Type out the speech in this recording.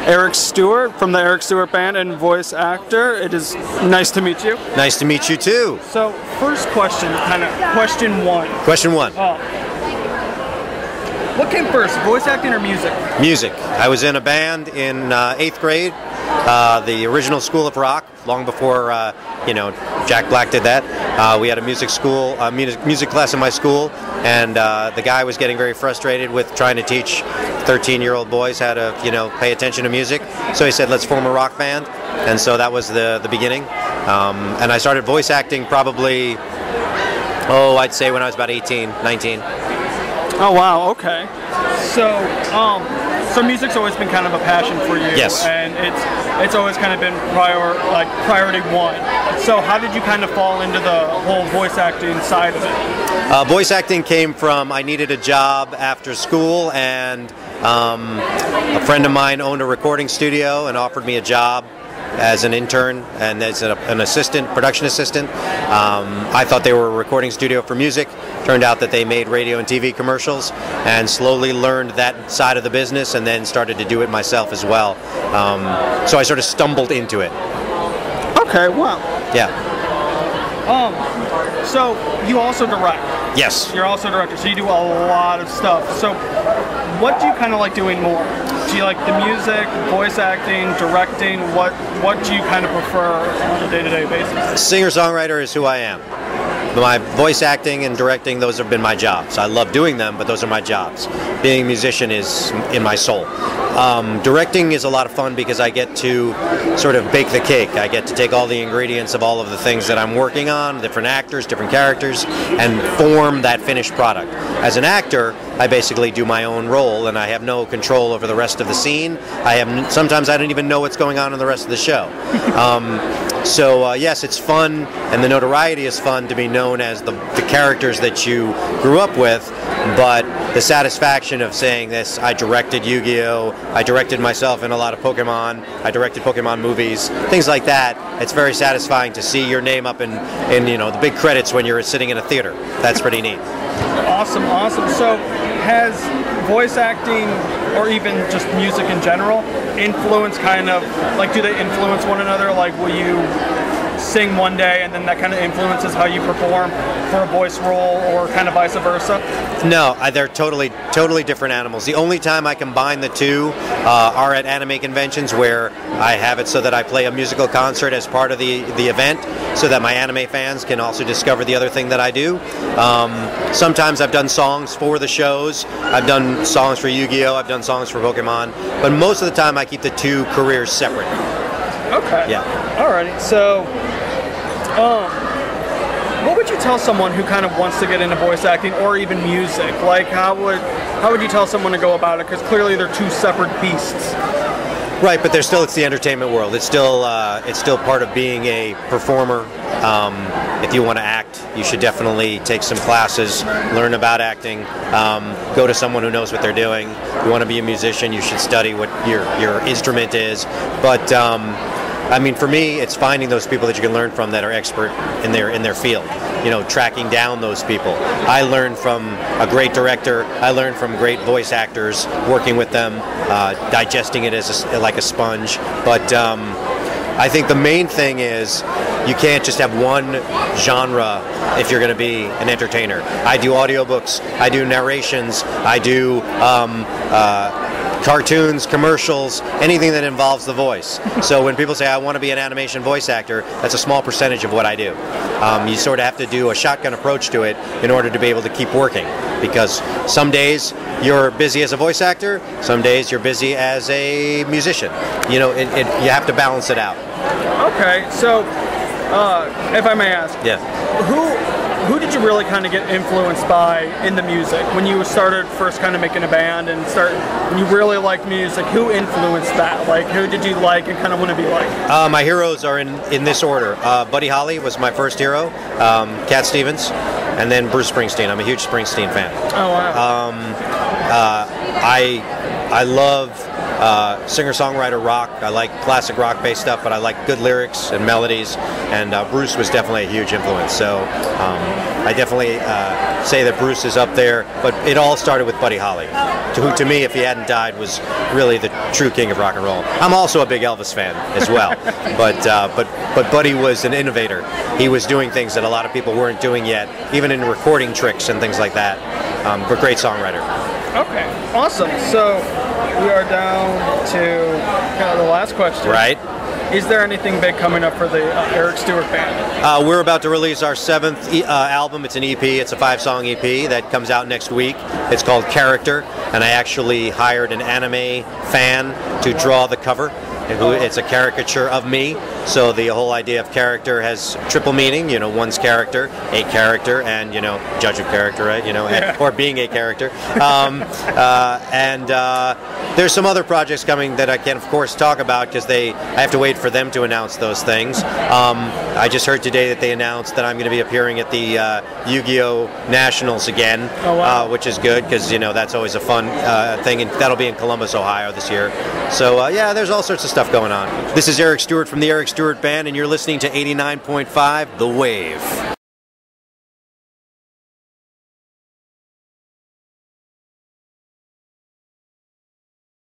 Eric Stuart from the Eric Stuart Band and voice actor. It is nice to meet you. Nice to meet you too. So, first question, kind of question one. Question one. What came first, voice acting or music? Music. I was in a band in 8th grade, the original School of Rock, long before Jack Black did that. We had a music class in my school, and the guy was getting very frustrated with trying to teach 13-year-old boys how to pay attention to music. So he said, let's form a rock band, and so that was the beginning. And I started voice acting probably, I'd say when I was about 18, 19. Oh wow, okay. So music's always been kind of a passion for you. Yes. And it's always kind of been priority one. So how did you kind of fall into the whole voice acting side of it? Voice acting came from, I needed a job after school, and a friend of mine owned a recording studio and offered me a job as an intern and as an assistant, production assistant. I thought they were a recording studio for music. Turned out that they made radio and TV commercials, and slowly learned that side of the business and then started to do it myself as well. So I sort of stumbled into it. Okay, wow. Yeah. So you also direct. Yes. You're also a director, so you do a lot of stuff. So what do you kind of like doing more? Do you like the music, voice acting, directing? What do you kind of prefer on a day-to-day basis? Singer-songwriter is who I am. My voice acting and directing, those have been my jobs. I love doing them, but those are my jobs. Being a musician is in my soul. Directing is a lot of fun because I get to sort of bake the cake. I get to take all the ingredients of all of the things that I'm working on, different actors, different characters, and form that finished product. As an actor, I basically do my own role, and I have no control over the rest of the scene. Sometimes I don't even know what's going on in the rest of the show. So yes, it's fun, and the notoriety is fun to be known as the characters that you grew up with, but the satisfaction of saying this, I directed Yu-Gi-Oh!, I directed myself in a lot of Pokemon, I directed Pokemon movies, things like that. It's very satisfying to see your name up in the big credits when you're sitting in a theater. That's pretty neat. Awesome, awesome. So has voice acting, or even just music in general, influence do they influence one another? Like, will you sing one day and then that kind of influences how you perform for a voice role, or kind of vice versa? No, they're totally different animals. The only time I combine the two are at anime conventions, where I have it so that I play a musical concert as part of the event, so that my anime fans can also discover the other thing that I do. Sometimes I've done songs for the shows. I've done songs for Yu-Gi-Oh! I've done songs for Pokemon, but most of the time I keep the two careers separate. Okay. Yeah. Alrighty. So, what would you tell someone who kind of wants to get into voice acting or even music? Like, how would you tell someone to go about it? Because clearly they're two separate beasts. Right, but it's the entertainment world. It's still part of being a performer. If you want to act, you should definitely take some classes, learn about acting, go to someone who knows what they're doing. If you want to be a musician, you should study what your instrument is. But I mean, for me, it's finding those people that you can learn from that are expert in their field. Tracking down those people. I learned from a great director. I learned from great voice actors, working with them, digesting it like a sponge. But I think the main thing is you can't just have one genre if you're going to be an entertainer. I do audiobooks. I do narrations. I do cartoons, commercials, anything that involves the voice. So when people say, I want to be an animation voice actor, that's a small percentage of what I do. You sort of have to do a shotgun approach to it in order to be able to keep working, because some days you're busy as a voice actor, some days you're busy as a musician. You have to balance it out. Okay, so if I may ask, yeah, who did you really kind of get influenced by in the music when you started first kind of making a band and when you really liked music? Who influenced that? Like, who did you like and kind of want to be like? My heroes are in this order. Buddy Holly was my first hero, Cat Stevens, and then Bruce Springsteen. I'm a huge Springsteen fan. Oh wow. I love singer-songwriter rock. I like classic rock-based stuff, but I like good lyrics and melodies, and Bruce was definitely a huge influence. So I definitely say that Bruce is up there, but it all started with Buddy Holly, who to me, if he hadn't died, was really the true king of rock and roll. I'm also a big Elvis fan as well, but Buddy was an innovator. He was doing things that a lot of people weren't doing yet, even in recording tricks and things like that. But great songwriter. Okay, awesome. So we are down to kind of the last question. Right. Is there anything big coming up for the Eric Stuart Band? We're about to release our 7th album. It's an EP. It's a 5-song EP that comes out next week. It's called Character, and I actually hired an anime fan to draw the cover. It's a caricature of me, so the whole idea of character has triple meaning. You know, one's character, a character, and judge of character, right? Or being a character. And there's some other projects coming that I can, of course, talk about because I have to wait for them to announce those things. I just heard today that they announced that I'm going to be appearing at the Yu-Gi-Oh! Nationals again, which is good because that's always a fun thing, and that'll be in Columbus, Ohio this year. So yeah, there's all sorts of stuff going on. This is Eric Stuart from the Eric Stuart Band, and you're listening to 89.5 The Wave.